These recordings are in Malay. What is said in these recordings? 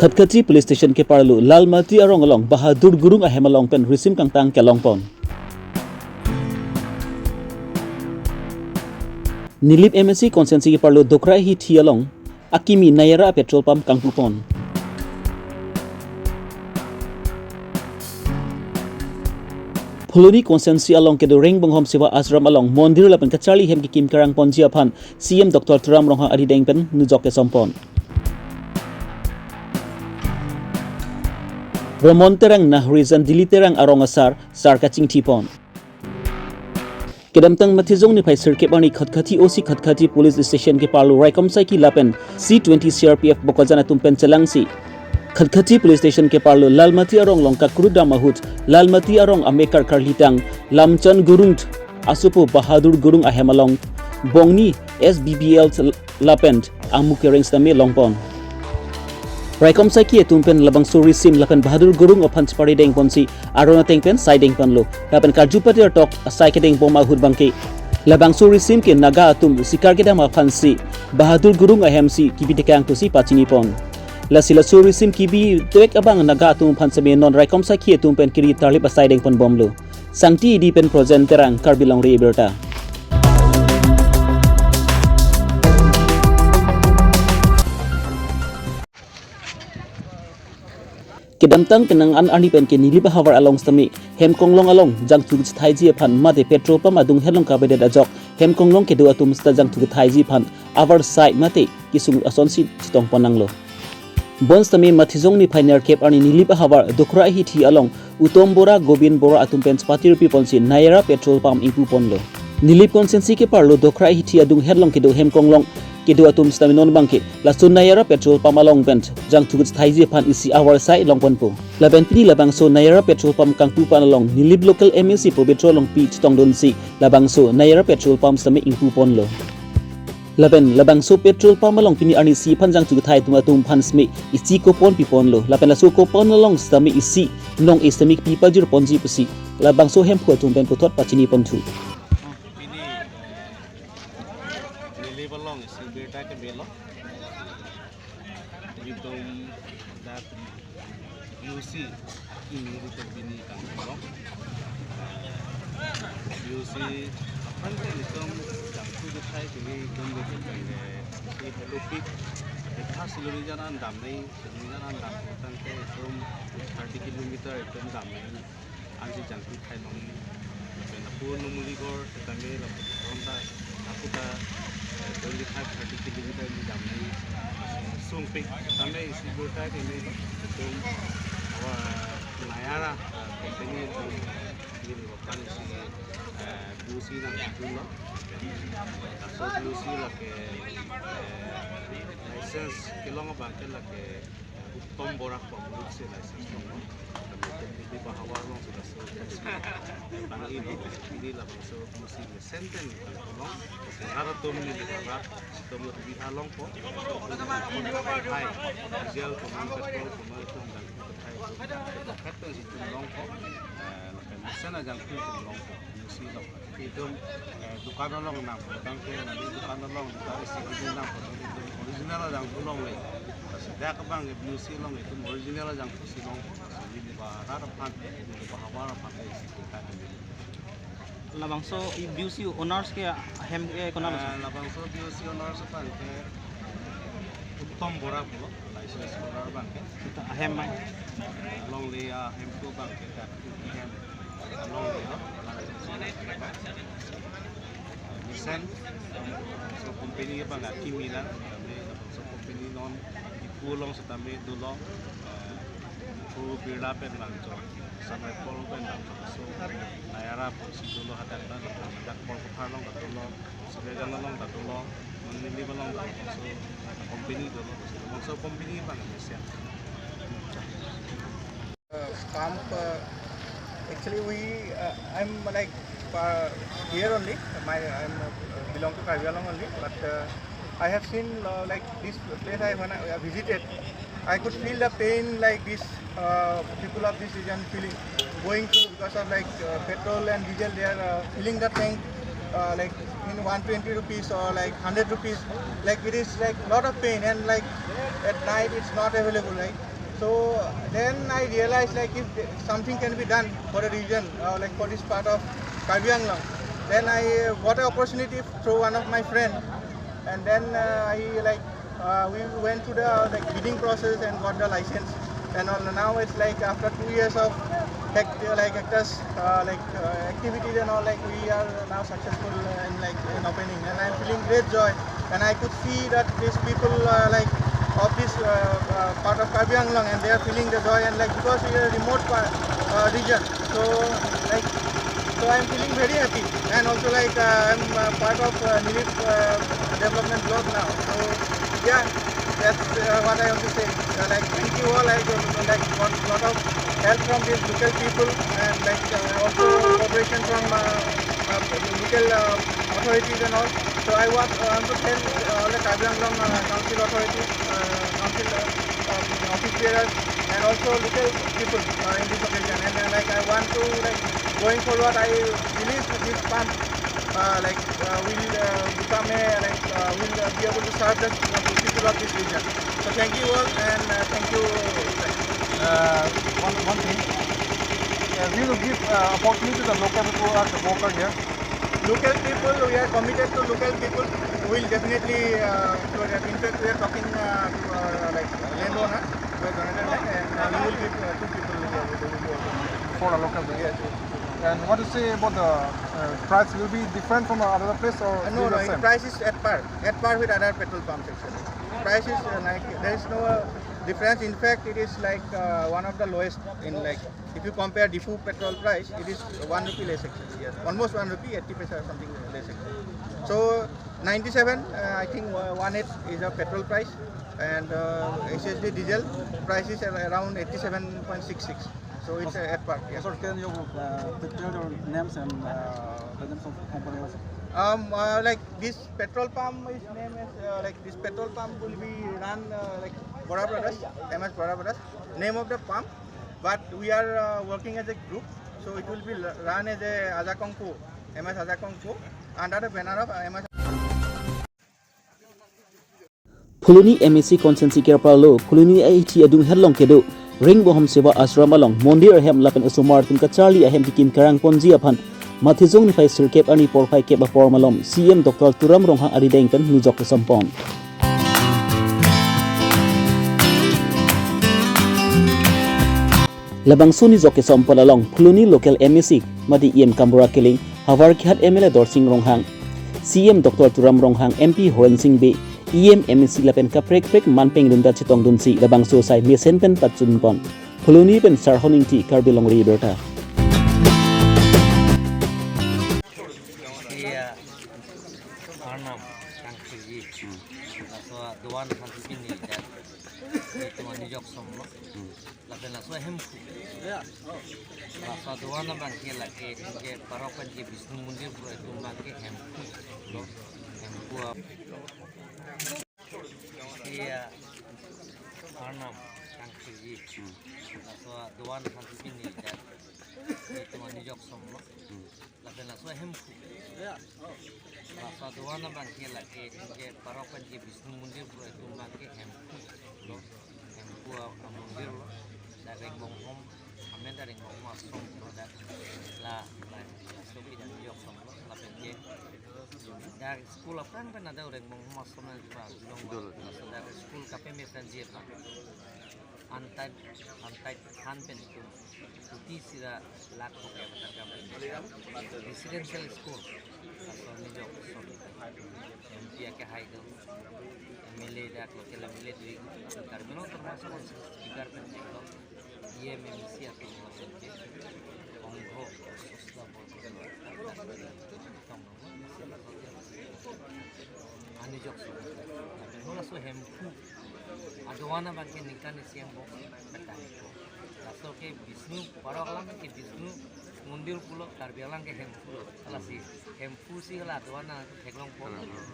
Khatkachi police station ke parlu lalmati arong along bahadur gurung ahem along pen risim kangtang ke longpon. Nilip MSC konsensi ke parlu dokrai hi thi along akimi nayara petrol pump kangpupon. Puluni konsensi along ke do ring bonghom sewa asram along mondir lapan kachali hem ki kim karang ponji aphan CM Dr. Turam Rongha adi deng pen nujok ke sompon. Ramon terang na horizon dili terang arong asar sar kaching tipon. Kedamtang matizong ni pai sirkep ani khatkhati OC khatkhati police station ke parlu raikom sai ki lapen C20 CRPF bokozana tumpen chalangsi. Khatkhati police station ke parlu lalmati arong longka kruda mahut lalmati arong amekar karlitang lamchan gurung asupo bahadur gurung ahemalong bongni SBBL lapent amuke range tame longpon. Raikom sai ki tumpen labang suri sim lapen bahadur gurung ophan spari deng ponsi arona tengpen sai deng panlo lapen karjupati tok sai ke deng boma hud bangke labang suri sim ke naga atum sikar ke dama phansi bahadur gurung ahmc kibi dekang to si pachini pon la sila suri sim kibi tek abang naga atum phansame non raikom sai ki tumpen kiri tarlip sai deng pon bomlo sangti di pen present terang Karbi Longri Abirta. Kedamtang kenang an ani pen ke nili bahawar along stami hem konglong along jang tu thai ji phan mate petrol pump adung helong ka bede ajok hem konglong ke do atum sta jang tu thai ji phan our side mate kisung asonsi chitong ponanglo bon stami mathijong ni final cap ani nili bahawar dokra hi thi along utom bora gobin bora atum pen spati rupi ponsi naira petrol pump ipu ponlo nili konsensi ke parlo dokra hi thi adung helong ke do hem konglong kedu atum stami non bangke la sunayara petrol pump along bent jang tugut thaiji phan isi our side longpon po la ben pini labang so nayara petrol pump kangpu pan along nilib local MSC po petrol long pi tong don si labang so nayara petrol pump stami ingpu pon lo labang so petrol pump along pini ani si phan jang tugut thai atum phan sme isi ko pon pi pon lo la ben la so ko pon along stami isi nong istamik pi pajur ponji pusi labang so hem pho tum ben potot pachini pon thu Belong is Abirta ke belong. Itu dat UC ini itu bini kang belong. UC apa ni itu jangku dikai bini jangku dikai ini helopik. Dekat seluruh jalan dam ni, seluruh jalan dam tentang ke itu 30 kilometer itu dam ni. Anji jangku dikai nong. Napur numuli gor tetangga ronda aku dah 25-30 kilometer di dam ni sumpik sampai isi berita ini itu nayara company ini bukan isi BUC nang itu loh so BUC lah ke license kelong bangke lah ke utom borak pembuat si license loh di bahwa orang sudah selesai tang ini lah so BUC senten kelong harap tom ni dibarat tom lebih halong po hai gel pemain petrol pemain itu dan hai kata situ long po sana jang tu long po musi long itu dukan long nam tang ke nanti dukan long dari segi nam original jang tu long le sedia ke bang musi long itu original jang tu si long di barat pan di bawah pan itu kan labang so BUC owners ke hem ke konar labang so BUC owners pan ke utom borak lo license borak bang ke kita hem mai long le hem ko bang ke ka hem long le Nissan so company bang Kimilan kami so company non ipulong sa tami dulo ko birla pen lang so sampai pol pen lang so nayara si dulu hadak pol kupalong katulo sebagai nolong katulo menili balong so company dulu so company bang Indonesia pump actually I'm like here only I'm belong to Karbi only but I have seen like this place when I visited I could feel the pain like this people of this region feeling going through because of like petrol and diesel they are filling the tank like in 120 rupees or like 100 rupees like it is like lot of pain and like at night it's not available right So then I realized like if something can be done for a region, like for this part of Karbi Anglong, then I got an opportunity through one of my friends, and then we went to the bidding process and got the license, and now it's like after 2 years of activities and all, like we are now successful in opening, and I'm feeling great joy, and I could see that these people of this part of Karbi Anglong, and they are feeling the joy, and like because we are a remote region, so I'm feeling very happy, and also I'm part of Nilip development block now. So yeah, that's what I have to say. Thank you all. Got a lot of help from these local people, and also cooperation from local authorities and all. So I want to thank all the Karbi Anglong council authorities, council office bearers, and also local people in this occasion. And I want to going forward, I believe this pump will become will be able to serve the people of this region. So thank you all, and thank you. One thing, we will give opportunity to the local people as a worker here. Local people, we are committed to local people. We will definitely, in fact, we are talking to landowner who has donated land, and we will give 2 people For a local people. Yes. And what to say about the price? Will be different from another place or No, the the same? price is at par with other petrol pumps actually. Price is there is no difference. In fact, it is one of the lowest in if you compare Diffu petrol price, it is 1 rupee less actually. Yes, almost 1 rupee, 80 paisa or something less actually. So 97, I think 1/8 is a petrol price, and SSD diesel price is around 87.66. So it's at par. Yeah. Sir, can you tell your names and the names of companies? This petrol pump is name is this petrol pump will be run Bora Brothers, MS Bora Brothers, name of the pump, but we are working as a group, so it will be run as a Azakongpo, MS Azakongpo, under the banner of MS. Phuluni MSC Consensi Kerpalo, Phuluni AT Adung Herlong Kedo, Ring Boham Seva Ashram along, Mondir Hem Lapan Asumar Tum Kachali Ahem Tikim Karang Ponji Apan, Matizong Nifai Sirkep Ani Porpai Keba Pormalom, CM Dr. Turam Ronghang Aridengkan Nuzok Sampon. Labang Suni Zoke Sampon along, Phuluni Local MSC, Madi EM Kambura Killing, Havar Kihat MLA Dorsing Ronghang, CM Dr. Turam Ronghang, MP Horen Singh B, EM MSC Lapen Kaprek Prek Manpeng Dunda Chitong Dunsi, Labang Sosai Mesen Pen Patsun Pon, Phuluni Pen Sarhoning Ti Karbi Longri Abirta. Doan hantu ini dan itu manijok semua, lalu langsung hempu. Langsung doan abang kira ke parapan ke Wisnu Mundir pura itu bangke hempu, hempu. Iya, Arnam Kangkiri. Langsung doan hantu ini dan itu manijok semua, lalu langsung hempu. Langsung doan abang kira ke parapan ke Wisnu Mundir pura itu bangke hempu, hempu mundir lo, dari bonghom, amen dari bonghom asam dan lah langsung kita nijok semua, lalu ke dari sekolah kan ada orang bonghom asam dan juga langsung dari sekolah KPM Franjir antai hanpen itu uti sila lak pakai betul kami residential school asal nijok yang dia ke high itu MLA dak lokal MLA dari Karbi termasuk speaker penting IMMC atau macam Ongho susah nijok semua so hempu aduana bangke nikan siang bo betai laso ke Wisnu parawalang ke Wisnu mundir pulo Karbi Alang ke hempu alasi hempu si la aduana heglong po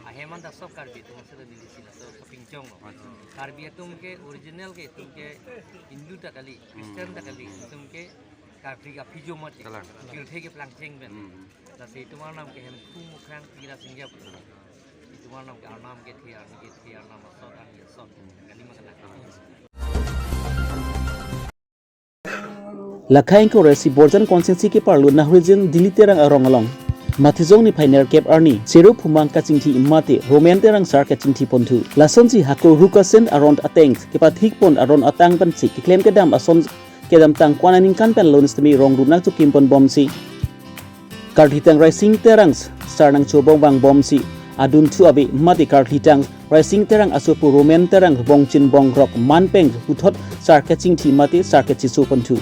aheman da sob Karbi tu masih di sini so kepingcong Karbi itu ke original ke itu ke Hindu tak kali Kristen tak kali itu ke Karbi ka pijo mati kilthe ke plangceng ben lasi itu mana ke hempu mukrang kira singgap itu mana ke Arnam ke Tiar nama sokan ya sok kali mana Lakhain ko resi Borjan konsensi ke parlu nahrijin diliterang arong along. Mathizong ni pioneer cap arni seru phumang kachingthi immate roman terang sar kachingthi pontu lasonji hako rukasen around ateng kepa thik pon around atang pan si claim ke dam ason ke dam tang kwananing kan pen lonstmi rong runak chu kimpon bomsi karthitang rising terang sarnang chobong bang bomsi adun thu abi mati karthitang rising terang asupu roman terang bongchin bong rok manpeng huthot sar kachingthi mate sar kachisu pontu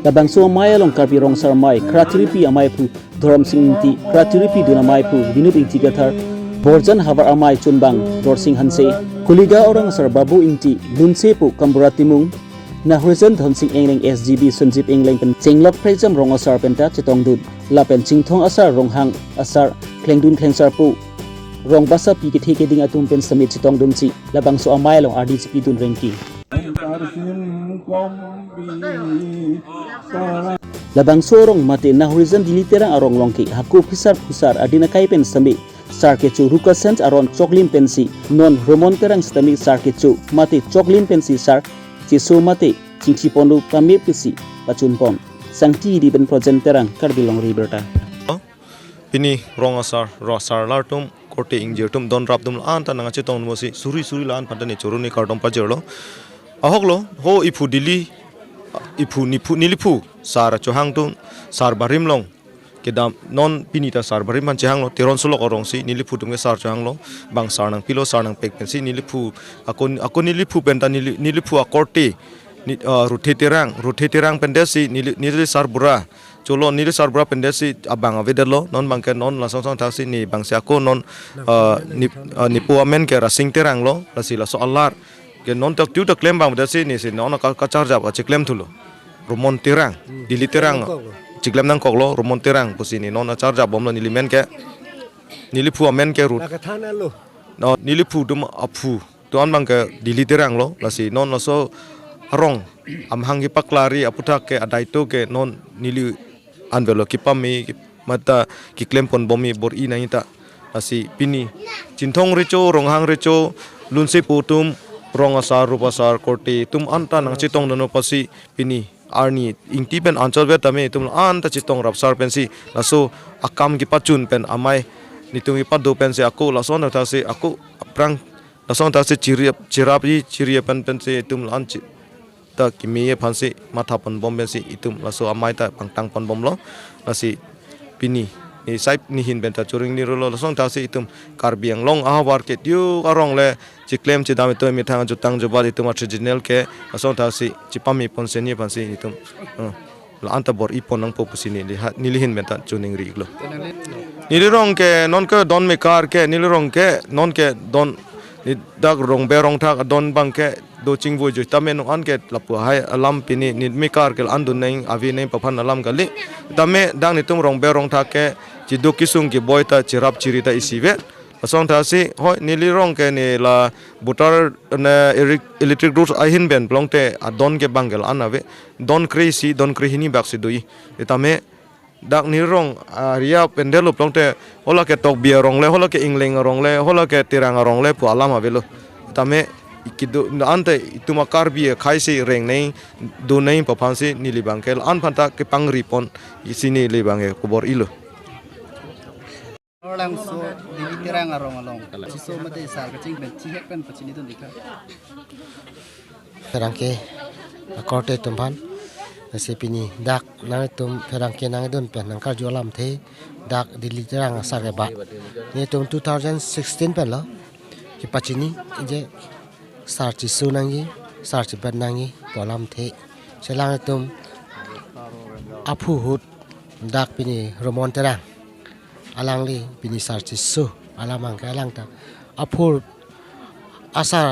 Labang so maya long Karbi rong sar mai kratiripi amai pu Dhoram Singh ti kratiripi duna mai pu Vinup inti gathar Borjan havar amai chunbang Dor Singh hanse Kuliga orang sar babu inti Lunse pu Kambura timung Nahrizan Dhon Singh Engling SGB Sunjip Engling pen Chinglok prejam rong asar penta chitong dun Lapen chingthong asar rong hang asar klengdun klengsar pu rong basa pi ke theke ding atum pen samit chitong dun si labang so amai long RDCP dun rengki Labang sorong mate nahrizan diliterang arong longki haku pusar adina kai pen sami sarkechu rukasent aron choklim pensi non romon terang stami sarkechu mate choklim pensi sar chiso mate chingchi pondu pame pisi pachun pon sangti di ben project terang Karbi Longri Abirta Pini rong asar rosar lartum korte ingjertum don raptum anta nanga chetong mosi suri lan pandani choruni kardom pajero ahoklo ho ipu dili ipu nilipu sar chohang tum sar barim long kedam non pinita sar barim man chehang lo teron sulok orong si nilipu tum ke sar chohang lo bang sar nang pilo sar nang pek pensi nilipu akon nilipu penta nilipu akorte ruthe terang pendesi nili sar bura cholo nili sar bura pendesi abang avedelo non bangke non lasong taksi ni bangsi ako non nipu amen ke rasing terang lo lasila so alar ke non tak tu tak claim bang dasi ni si non ka charge up ci claim thulo romon terang dili terang ci claim nang koklo romon terang pusini non charge up bom lo nili men ke nili pu men ke rut no nili pu dum apu to an bang ke dili terang lo lasi non so rong am hangi paklari aputa ke adaito ke non nili anvelo kipami mata ki claim pon bomi bor i naita lasi pini cinthong recho ronghang recho lunse putum rong asar rupasar korte tum anta nang chitong nano pasi pini arni ingti pen answer ve tame tum anta chitong rapsar pensi laso akam gi pachun pen amai nitung ipado pen se aku lason ta se aku prang lason ta se chiriap pensi tum lanchi ta kimi phansi matha pon bom pensi itum laso amai ta pangtang pon bom lo lasi pini ni saip ni hin benta churing ni rolo song ta se itum karbiang long ahawar ke tiu arong le chiklem chidam to mi thang jutang jobal itum original ke song ta se chipami ponseni pansi itum la anta bor ipon nang popusini ni hin benta chuning ri glo nilirong ke non ke don me kar ke nilirong ke non ke don ni dag rong berong thak don bang ke do chingvo ju tamen an ke lapu hai alam pini ni me kar ke andun nei avi nei paphan alam gali tame dang ni tum rong berong thak ke chidu kisung ki boita chirap chirita isive asong thasi hoi nilirong ke ni la butar na electric routes ahin ben blongte adon ke bangel anave don crazy don krihini baksi doi tame dak nirong ria pendelo plongte hola ke tok bia rong le hola ke ingling rong le hola ke tirang rong le pu alam avelo tame ikido ante ituma karbi khaisi reng nei do nei papansi nilibangkel an phanta ke pangri pon isini libange kubor ilo orang so diliterang arong along so mate sar ka ching ben chi hek pen pachini dun dikha ferangke korte tumpan sepini dak nang tum ferangke nang dun pen nang kar jolam the dak diliterang sar ke ba ni tum 2016 pen lo ki pachini je sar chi su nang yi sar chi ben nang yi polam the selang tum apu hut dak pini romon terang alang li pini sar chi su alamang ka alang ta apur asar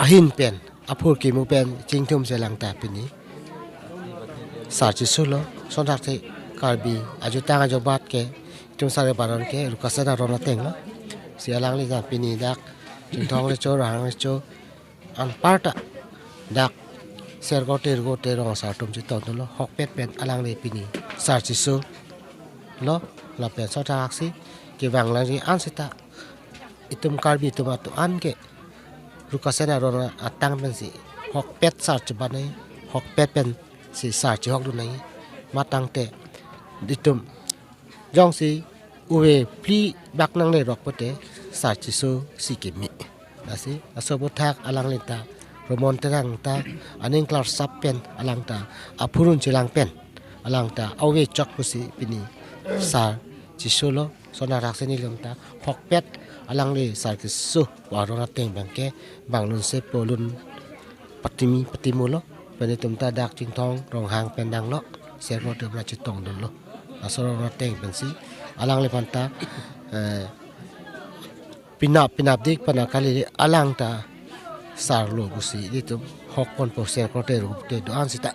ahin pen apur ki mu pen chingthum selang ta pini sar chi su lo sondak the karbi aju tang aju bat ke tum sare baron ke rukasana rona teng lo si alang li ta pini dak chingthong le cho rang cho an parta dak ser gote rong sar tum chi ton lo hok pet pen alang li pini sar chi su lo la pen so ta aksi ke wang la ri an sita itum karbi tum atu an ke rukasena rona atang pen si hok pet sar chi banai hok pet pen si sar chi hok du nai matang te ditum jong si uwe pli bak nang le rok pote sar chi so si ke mi asi aso bothak alang le ta romon terang ta aning klar sap pen alang ta apurun chilang pen alang ta awe chok pusi pini sar chi solo sona rak se ni lom ta hok pet alang le sar ki su warona teng bangke banglun se polun patimulo pene tumta dak ching thong rong hang pen dang lo se ro de bra chi tong dun lo asoro ro teng pensi alang le panta pinap dik pana kali alang ta sar lo busi ditum hok kon po se ko te ru te do an sita